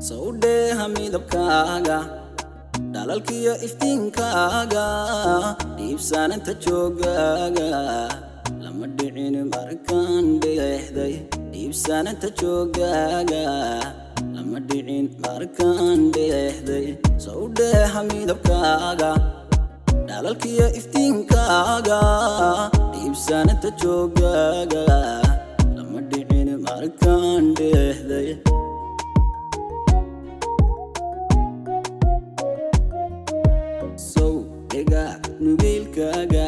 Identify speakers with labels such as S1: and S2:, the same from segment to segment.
S1: Saude hamidabkaaga dalalkiyo iftiinkaaga dhiibsananta joogaaga lama dhicin markaan dheehday dhiibsananta joogaaga lama dhicin markaan dheehday Saude hamidabkaaga dalalkiyo iftiinkaaga dhiibsananta joogaaga lama dhicin markaan dheehday nugeelkaaga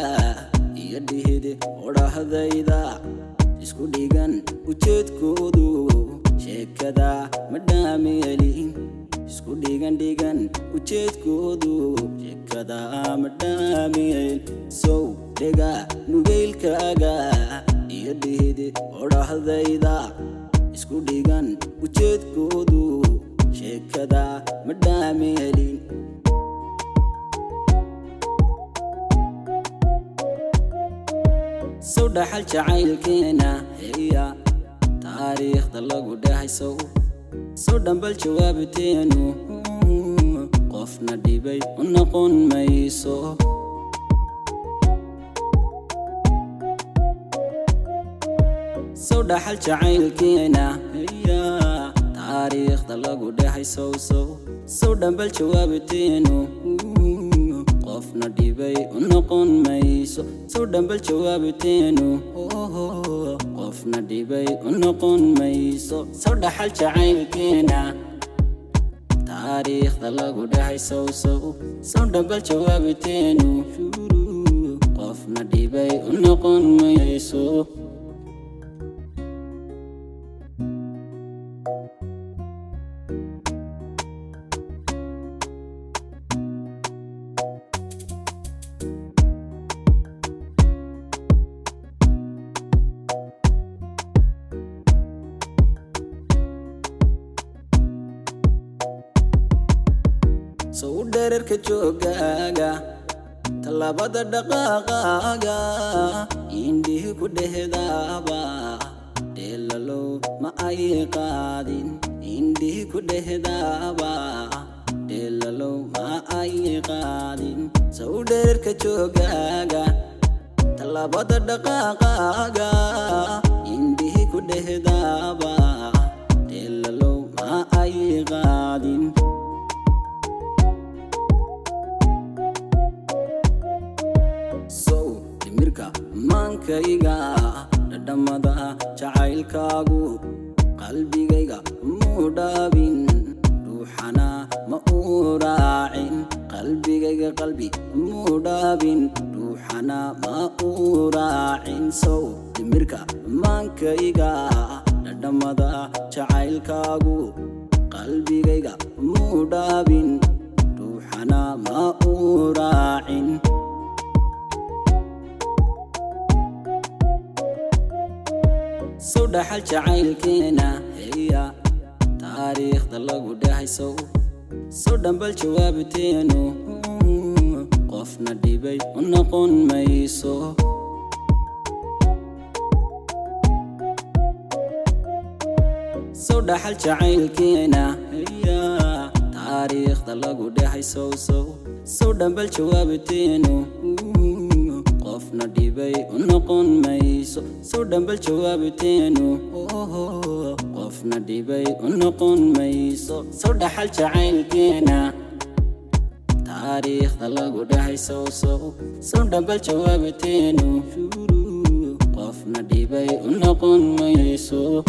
S1: iyo dhihid odhahdayda isku dhigan ujeedkoodu sheekada ma dhaameelin isku dhigan ujeedkoodu sheekada ma dhaameel sow dhega nugeelkaaga iyo dhihid odhahdayda isku dhigan ujeedkoodu sheekada ma dhaameelin سو دحل جعيلكينا هي تاريخ ضلقو داهي سو دنبال جوابتينو قفنا ديبي ونقون ميسو سو دحل جعيلكينا هي تاريخ ضلقو داهي سو دنبال جوابتينو قفنا ديبي ونقون ميسو سو دنبال جوابتينو قفنا ديبي ونقون ميسو سو دحل جعيلكينا تاريخ ضلقو داهي سو دنبال جوابتينو قفنا ديبي ونقون ميسو سو دررك جوغاغا طلبات دقاقاغا إنديه كدهدابا دلالو ما أي قادين إنديه كدهدابا دلالو ما أي قادين سو دررك جوغاغا طلبات دقاقاغا إنديه كدهدابا دلالو ما أي قادين maankayga dhadhamada jacaylkaagu qalbigayga muu dhaabin ruuxana ma uu raacin qalbigayga qalbi muu dhaabin ruuxana ma uu raacin sow dhimirka maankayga dhadhamada jacaylkaagu qalbigayga muu dhaabin ruuxana ma uu raacin سو دحل جعيلكينا هي تاريخ ضلقو داهي سو دنبال جوابتينو قفنا ديبي ونقون ميسو سو دحل جعيلكينا هي تاريخ ضلقو داهي سو دنبال جوابتينو قفنا ديبي ونقون ميسو سو دنبال جوابتينو قفنا ديبي ونقون ميسو سو دحل جعيلكينا تاريخ ضلقو داهي سو دنبال جوابتينو قفنا ديبي ونقون ميسو